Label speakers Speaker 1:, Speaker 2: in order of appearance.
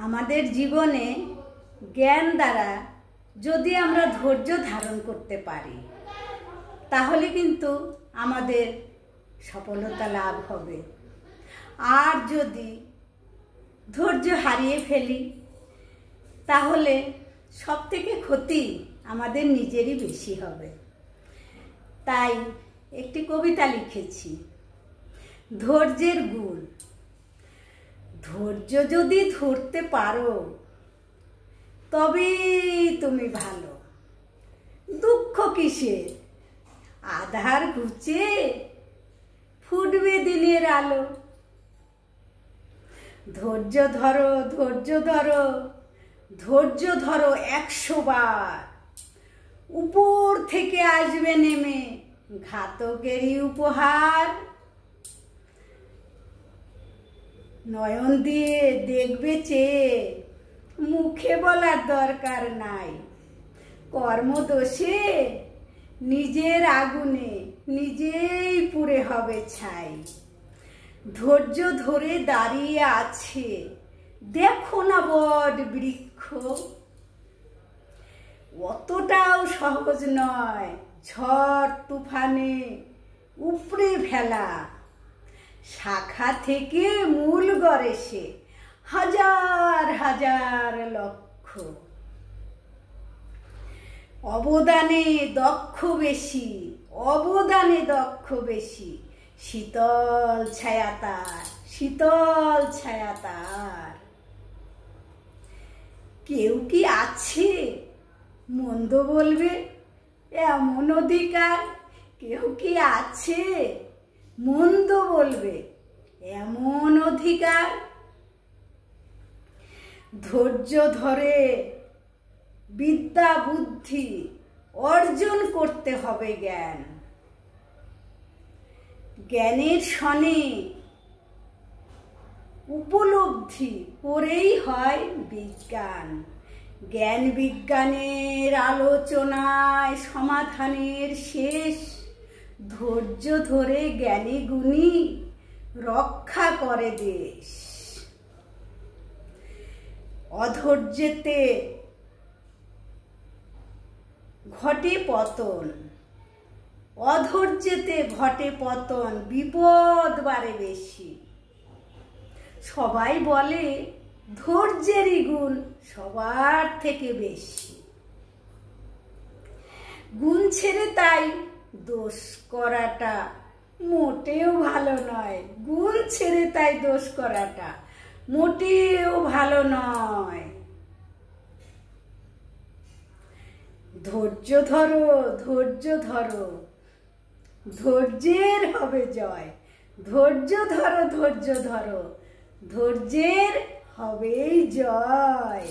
Speaker 1: আমাদের জীবনে জ্ঞান দ্বারা যদি আমরা ধৈর্য ধারণ করতে পারি তাহলে কিন্তু আমাদের সফলতা লাভ হবে। আর যদি ধৈর্য হারিয়ে ফেলি তাহলে সবথেকে ক্ষতি আমাদের নিজেরই বেশি হবে। তাই একটি কবিতা লিখেছি, ধৈর্যের গুণ। ধৈর্য যদি ধরতে পারো তবেই তুমি ভালো। দুঃখ কিসের, আধার ঘুচে ফুটবে দিনের আলো। ধৈর্য ধরো, ধৈর্য ধরো, ধৈর্য ধরো 100 বার। উপর থেকে আসবে নেমে ঘাতকেরই উপহার। নয়ন দিয়ে দেখবে চেয়ে মুখে বলার দরকার নাই। কর্মদোষে নিজের আগুনে নিজেই পুড়ে হবে ছাই। ধৈর্য ধরে দাঁড়িয়ে আছে দেখো না বট বৃক্ষ, অতটাও সহজ নয় ঝড় তুফানে উপড়ে ফেলা। শাখা থেকে মূল গড়ে সে হাজার হাজার লক্ষ। অবদানে দক্ষ বেশি, অবদানে দক্ষ বেশি। শীতল ছায়া তার, শীতল ছায়া তার। কেউ কি আছে মন্দ বলবে এমন অধিকার? কেউ কি আছে মন্দ বলবে এমন অধিকার? ধৈর্য ধরে বিদ্যা বুদ্ধি অর্জন করতে হবে জ্ঞান। জ্ঞানের সনে উপলব্ধি করেই হয় বিজ্ঞান। জ্ঞান বিজ্ঞানের আলোচনায় সমাধানের শেষ। ধৈর্য ধরে জ্ঞানী গুণী রক্ষা করে দেশ। অধৈর্যেতে ঘটে পতন, অধৈর্যেতে ঘটে পতন, বিপদ বাড়ে বেশি। সবাই বলে ধৈর্যেরই গুণ সবার থেকে বেশি। গুণ ছেড়ে তাই দোষ করাটা মোটেও ভালো নয়। গুণ ছেড়ে তাই দোষ করাটা মোটেও ভালো নয়। ধৈর্য ধরো, ধৈর্য ধরো, ধৈর্যের হবে জয়। ধৈর্য ধরো, ধৈর্য ধরো, ধৈর্যের হবেই জয়।